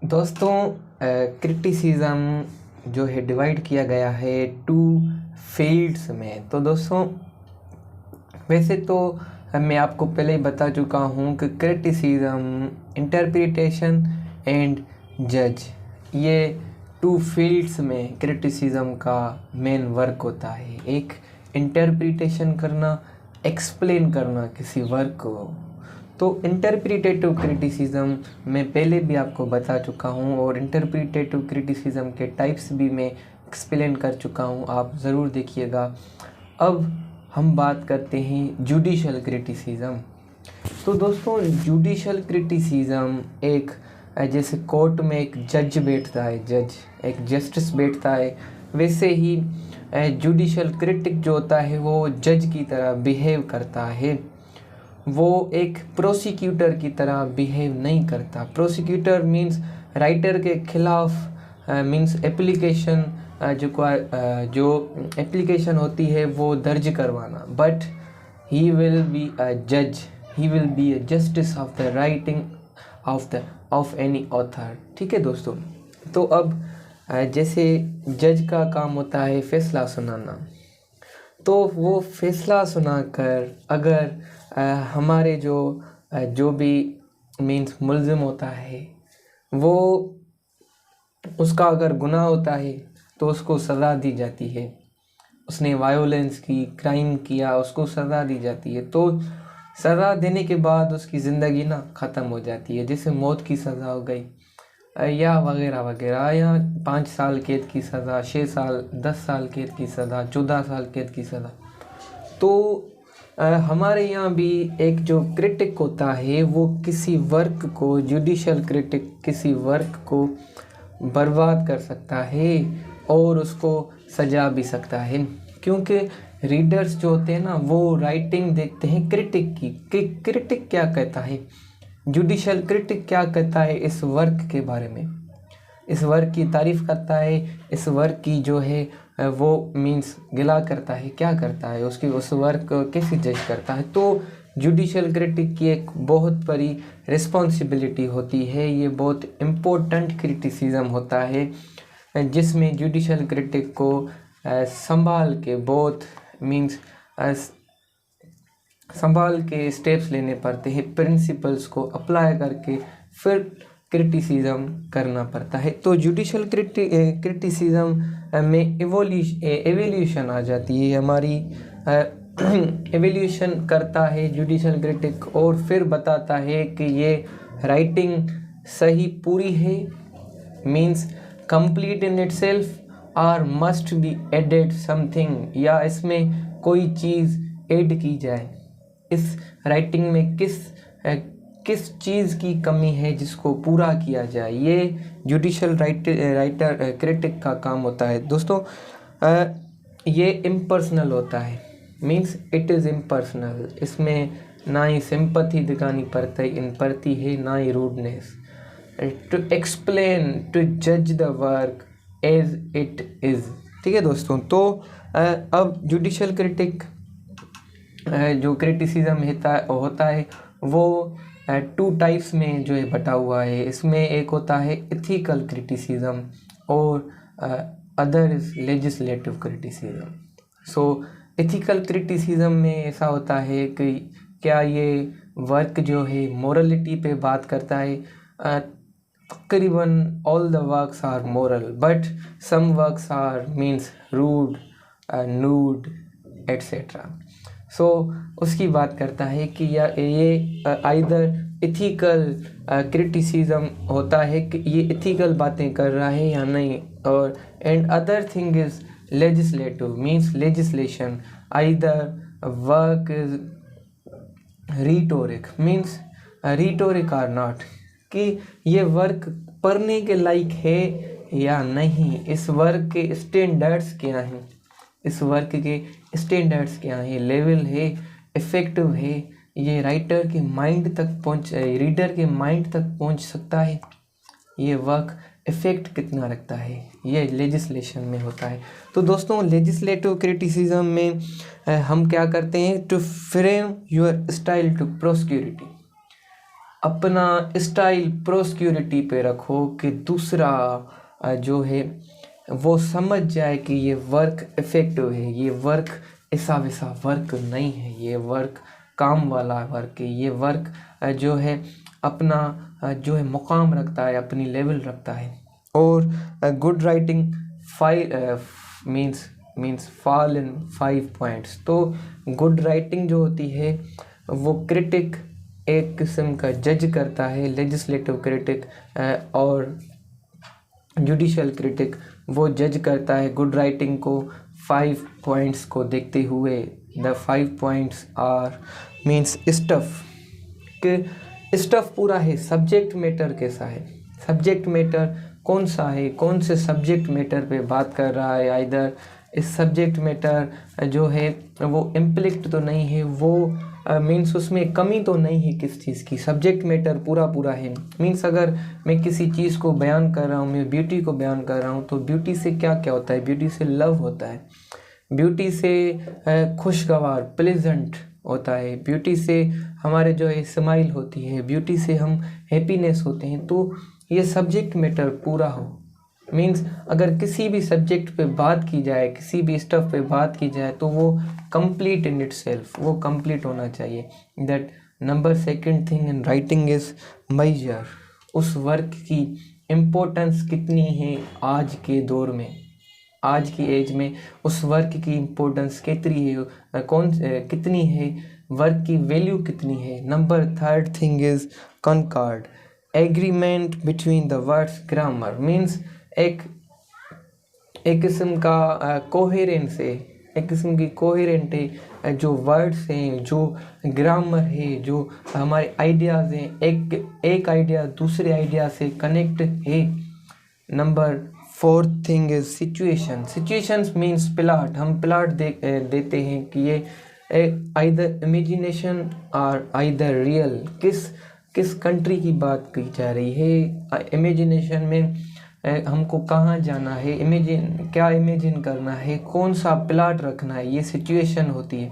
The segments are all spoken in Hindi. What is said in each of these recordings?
दोस्तों, क्रिटिसिज्म जो है डिवाइड किया गया है 2 फील्ड्स में। तो दोस्तों, वैसे तो मैं आपको पहले ही बता चुका हूँ कि क्रिटिसिज्म, इंटरप्रिटेशन एंड जज, ये 2 फील्ड्स में क्रिटिसिज्म का मेन वर्क होता है। एक इंटरप्रिटेशन करना, एक्सप्लेन करना किसी वर्क को। तो इंटरप्रिटेटिव क्रिटिसिज्म मैं पहले भी आपको बता चुका हूँ और इंटरप्रिटेटिव क्रिटिसिज्म के टाइप्स भी मैं एक्सप्लेन कर चुका हूँ, आप ज़रूर देखिएगा। अब हम बात करते हैं जुडिशल क्रिटिसिज्म। तो दोस्तों, जुडिशल क्रिटिसिज्म एक जैसे कोर्ट में एक जज बैठता है, एक जस्टिस बैठता है, वैसे ही जुडिशल क्रिटिक जो होता है वो जज की तरह बिहेव करता है। वो एक प्रोसिक्यूटर की तरह बिहेव नहीं करता। प्रोसिक्यूटर मीन्स राइटर के खिलाफ मीन्स एप्लीकेशन जो एप्लीकेशन होती है वो दर्ज करवाना, but he will be a जज, he will be a justice of the writing of any author. ठीक है दोस्तों। तो अब जैसे जज का काम होता है फैसला सुनाना, तो वो फैसला सुनाकर अगर हमारे जो भी मीन्स मुल्ज़िम होता है वो उसका अगर गुनाह होता है तो उसको सज़ा दी जाती है। उसने वायोलेंस की, क्राइम किया, उसको सज़ा दी जाती है। तो सज़ा देने के बाद उसकी ज़िंदगी ना ख़त्म हो जाती है, जैसे मौत की सज़ा हो गई या वगैरह वगैरह, या 5 साल कैद की सज़ा, 6 साल, 10 साल कैद की सज़ा, 14 साल कैद की सज़ा। तो हमारे यहाँ भी एक जो क्रिटिक होता है वो किसी वर्क को, जुडिशल क्रिटिक किसी वर्क को बर्बाद कर सकता है और उसको सजा भी सकता है, क्योंकि रीडर्स जो होते हैं ना वो राइटिंग देखते हैं क्रिटिक की कि क्रिटिक क्या कहता है, जुडिशल क्रिटिक क्या कहता है इस वर्क के बारे में, इस वर्क की तारीफ़ करता है, इस वर्क की जो है वो मीन्स गिला करता है, क्या करता है, उसकी उस वर्क को कैसे जज करता है। तो जुडिशल क्रिटिक की एक बहुत बड़ी रिस्पॉन्सिबिलिटी होती है, ये बहुत इम्पोर्टेंट क्रिटिसिज्म होता है जिसमें जुडिशल क्रिटिक को संभाल के बहुत मीन्स संभाल के स्टेप्स लेने पड़ते हैं, प्रिंसिपल्स को अप्लाई करके फिर क्रिटिसिज्म करना पड़ता है। तो जुडिशल क्रिटिसिज्म में एवोल्यूशन आ जाती है हमारी, एवोल्यूशन करता है जुडिशल क्रिटिक और फिर बताता है कि ये राइटिंग सही पूरी है, मीन्स कंप्लीट इन इटसेल्फ और मस्ट बी एडेड समथिंग, या इसमें कोई चीज़ ऐड की जाए, इस राइटिंग में किस चीज़ की कमी है जिसको पूरा किया जाए। ये जुडिशल राइटर क्रिटिक का काम होता है। दोस्तों, ये इम्पर्सनल होता है, मीन्स इट इज़ इम्पर्सनल। इसमें ना ही सिंपैथी दिखानी पड़ती है, ना ही रूडनेस। टू एक्सप्लेन, टू जज the work as it is. ठीक है दोस्तों। तो अब जुडिशल क्रिटिक जो क्रिटिसिज्म होता है वो 2 टाइप्स में जो है बटा हुआ है। इसमें एक होता है एथिकल क्रिटिसिज्म और other is legislative criticism. So ethical criticism में ऐसा होता है कि क्या ये वर्क जो है मोरलिटी पे बात करता है। तकरीबन all the works are moral, but some works are means rude, nude etcetera. So उसकी बात करता है कि ये आइदर इथिकल क्रिटिसिज्म होता है कि ये इथिकल बातें कर रहा है या नहीं, और and other thing is legislative, means legislation. Either work is rhetoric, means rhetoric or not, कि ये वर्क पढ़ने के लायक है या नहीं, इस वर्क के स्टैंडर्ड्स क्या हैं, इस वर्क के स्टैंडर्ड्स क्या है, लेवल है, इफ़ेक्टिव है, ये राइटर के माइंड तक रीडर के माइंड तक पहुंच सकता है, ये वर्क इफ़ेक्ट कितना रखता है, ये लेजिस्लेशन में होता है। तो दोस्तों, लेजिस्लेटिव क्रिटिसिज्म में हम क्या करते हैं, to frame your style to perspicuity, अपना स्टाइल प्रोस्क्यूरिटी पे रखो कि दूसरा जो है वो समझ जाए कि ये वर्क इफ़ेक्टिव है, ये वर्क ऐसा वैसा वर्क नहीं है, ये वर्क काम वाला वर्क है, ये वर्क जो है अपना जो है मुकाम रखता है, अपनी लेवल रखता है। और good writing means fall in 5 points. तो गुड राइटिंग जो होती है वो क्रिटिक एक किस्म का जज करता है, लेजिस्लेटिव क्रिटिक और जुडिशल क्रिटिक वो जज करता है गुड राइटिंग को 5 पॉइंट्स को देखते हुए। The 5 points are means stuff कि स्टफ पूरा है, सब्जेक्ट मैटर कैसा है, सब्जेक्ट मैटर कौन सा है, कौन से सब्जेक्ट मैटर पे बात कर रहा है, आइदर इस सब्जेक्ट मैटर जो है वो इम्प्लिक्ट तो नहीं है, वो मीन्स उसमें कमी तो नहीं है किस चीज़ की, सब्जेक्ट मैटर पूरा है। मीन्स अगर मैं किसी चीज़ को बयान कर रहा हूँ, मैं ब्यूटी को बयान कर रहा हूँ, तो ब्यूटी से क्या क्या होता है, ब्यूटी से लव होता है, ब्यूटी से खुशगवार प्लेजेंट होता है, ब्यूटी से हमारे जो है स्माइल होती है, ब्यूटी से हम हैप्पीनेस होते हैं। तो ये सब्जेक्ट मैटर पूरा हो, मीन्स अगर किसी भी सब्जेक्ट पे बात की जाए, किसी भी स्टफ पे बात की जाए तो वो कंप्लीट इन इटसेल्फ, वो कंप्लीट होना चाहिए। That number second thing in writing is major, उस वर्क की इम्पोर्टेंस कितनी है आज के दौर में, आज की एज में उस वर्क की इम्पोर्टेंस कितनी है, कितनी है, वर्क की वैल्यू कितनी है। Number third thing is concord, agreement between the words, grammar means एक किस्म का कोहेरेंस है, एक किस्म की कोहेरेंट है जो वर्ड्स हैं, जो ग्रामर है, जो हमारे आइडियाज़ हैं, एक आइडिया दूसरे आइडिया से कनेक्ट है। Number fourth thing is situation, situations means plot, हम प्लाट देते हैं कि ये आइदर इमेजिनेशन और आइदर रियल, किस कंट्री की बात की जा रही है, इमेजिनेशन में हमको कहाँ जाना है, क्या इमेजिन करना है, कौन सा प्लाट रखना है, ये सिचुएशन होती है।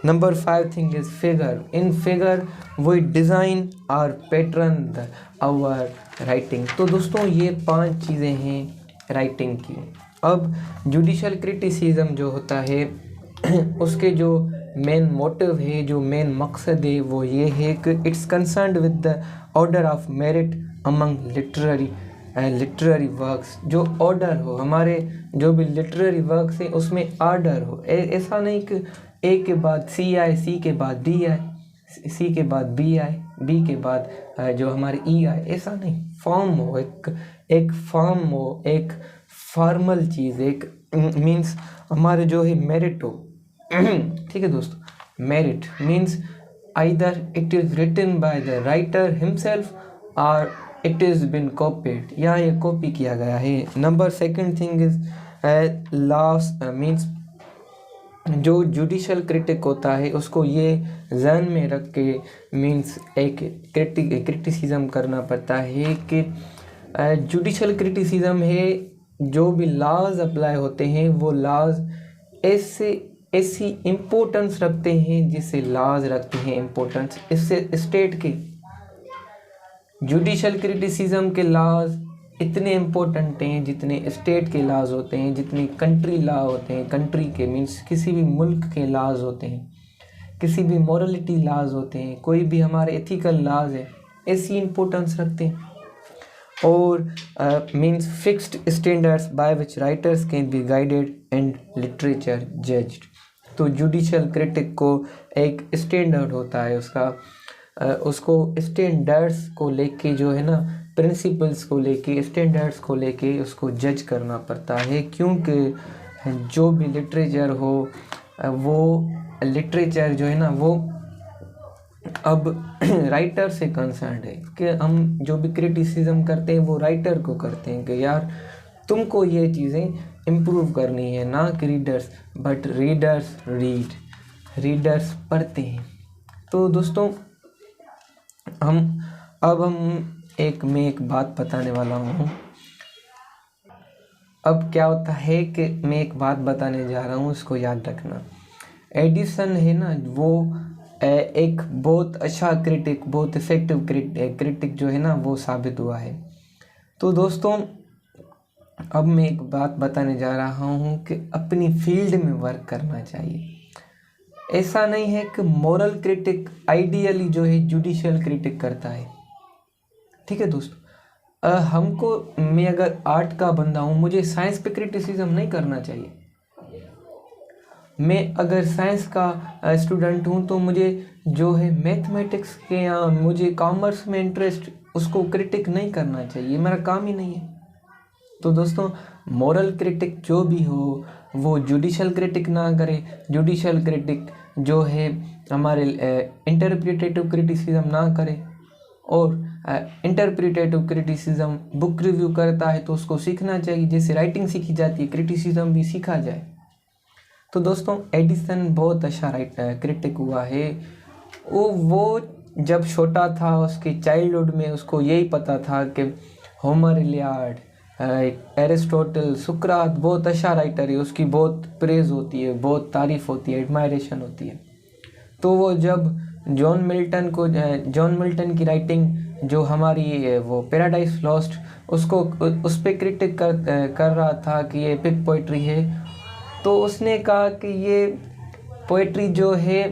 Number 5 thing is figure, in figure we design और पैटर्न द आवर राइटिंग। तो दोस्तों ये 5 चीज़ें हैं राइटिंग की। अब जुडिशल क्रिटिसिज्म जो होता है उसके जो मेन मोटिव है, जो मेन मकसद है वो ये है कि it's concerned with the order of merit among literary works, जो ऑर्डर हो, हमारे जो भी लिटरेरी वर्क्स हैं उसमें ऑर्डर हो, ऐसा नहीं कि ए के बाद सी आए, सी के बाद डी आए, सी के बाद बी आए, बी के बाद जो हमारे ई आए, ऐसा नहीं, फॉर्म हो, एक फॉर्म हो, एक फॉर्मल चीज़, एक मीन्स हमारे जो है मेरिट हो। ठीक है दोस्तों, merit means either it is written by the writer himself और इट इज़ बिन कॉपीड, या ये कॉपी किया गया है। Number second thing is laws means जो जुडिशल क्रिटिक होता है उसको ये ज़हन में रख के मीन्स एक क्रिटिसिज्म करना पड़ता है कि जुडिशल क्रिटिसिज्म है, जो भी लॉज अप्लाई होते हैं वो लॉज ऐसी इम्पोर्टेंस रखते हैं जिससे लॉज रखते हैं इम्पोर्टेंस, इससे स्टेट के जुडिशल क्रिटिसिज्म के लॉज इतने इम्पोर्टेंट हैं जितने स्टेट के लॉज होते हैं, जितने कंट्री लॉ होते हैं, कंट्री के मीन्स किसी भी मुल्क के लॉज होते हैं, किसी भी मॉरलिटी लॉज होते हैं, कोई भी हमारे एथिकल लॉज है, ऐसी इम्पोर्टेंस रखते हैं। और means fixed standards by which writers can be guided and literature judged. तो जुडिशल क्रिटिक को एक स्टैंडर्ड होता है उसका, उसको स्टैंडर्ड्स को लेके जो है ना, प्रिंसिपल्स को लेके, स्टैंडर्ड्स को लेके उसको जज करना पड़ता है, क्योंकि जो भी लिटरेचर हो वो लिटरेचर जो है ना वो अब राइटर से कंसर्न्ड है कि हम जो भी क्रिटिसिज्म करते हैं वो राइटर को करते हैं कि यार तुमको ये चीज़ें इम्प्रूव करनी है, ना कि रीडर्स, बट रीडर्स पढ़ते हैं। तो दोस्तों मैं एक बात बताने वाला हूँ। अब क्या होता है कि मैं एक बात बताने जा रहा हूँ, इसको याद रखना। एडिसन है ना, वो एक बहुत अच्छा क्रिटिक, बहुत इफेक्टिव क्रिटिक जो है ना वो साबित हुआ है। तो दोस्तों अब मैं एक बात बताने जा रहा हूँ कि अपनी फील्ड में वर्क करना चाहिए। ऐसा नहीं है कि मॉरल क्रिटिक आइडियली जो है जुडिशियल क्रिटिक करता है, ठीक है दोस्तों। हमको, मैं अगर आर्ट का बंदा हूँ, मुझे साइंस पे क्रिटिसिज्म नहीं करना चाहिए। मैं अगर साइंस का स्टूडेंट हूँ तो मुझे जो है मैथमेटिक्स के या मुझे कॉमर्स में इंटरेस्ट, उसको क्रिटिक नहीं करना चाहिए, मेरा काम ही नहीं है। तो दोस्तों मॉरल क्रिटिक जो भी हो वो जुडिशियल क्रिटिक ना करे। जुडिशियल क्रिटिक जो है हमारे इंटरप्रिटेटिव क्रिटिसिज्म ना करे। और इंटरप्रिटेटिव क्रिटिसिज्म बुक रिव्यू करता है तो उसको सीखना चाहिए, जैसे राइटिंग सीखी जाती है क्रिटिसिज्म भी सीखा जाए। तो दोस्तों एडिसन बहुत अच्छा क्रिटिक हुआ है। वो जब छोटा था, उसके चाइल्डहुड में उसको यही पता था कि होमर, इलियाड, एरिस्टोटल, सुकरात बहुत अच्छा राइटर है, उसकी बहुत प्रेज होती है, बहुत तारीफ होती है, एडमायरेशन होती है। तो वो जब जॉन मिल्टन की राइटिंग जो हमारी वो पैराडाइज लॉस्ट, उसको उस पर क्रिटिक कर रहा था कि ये एपिक पोइट्री है, तो उसने कहा कि ये पोइट्री जो है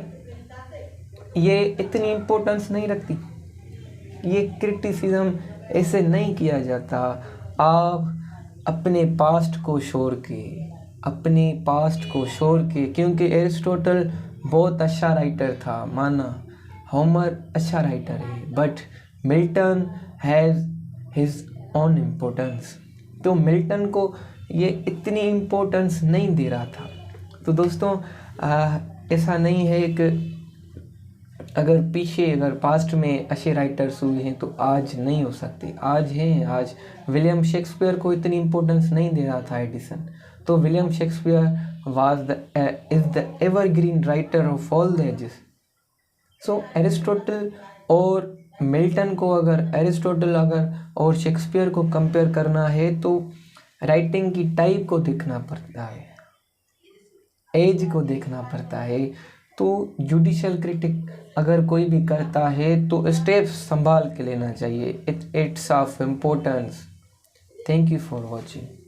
ये इतनी इम्पोर्टेंस नहीं रखती, ये क्रिटिसिज्म ऐसे नहीं किया जाता। आप अपने पास्ट को छोड़ के, क्योंकि एरिस्टोटल बहुत अच्छा राइटर था, माना होमर अच्छा राइटर है, but Milton has his own importance. तो मिल्टन को ये इतनी इम्पोर्टेंस नहीं दे रहा था। तो दोस्तों ऐसा नहीं है कि अगर पास्ट में अच्छे राइटर्स हुए हैं तो आज नहीं हो सकते, आज हैं। आज विलियम शेक्सपियर को इतनी इम्पोर्टेंस नहीं दे रहा था एडिसन। तो William Shakespeare is the evergreen writer of all the ages. So Aristotle और मिल्टन को एरिस्टोटल और शेक्सपियर को कंपेयर करना है तो राइटिंग की टाइप को देखना पड़ता है, एज को देखना पड़ता है। तो जुडिशियल क्रिटिक अगर कोई भी करता है तो स्टेप्स संभाल के लेना चाहिए। It's of importance. Thank you for watching.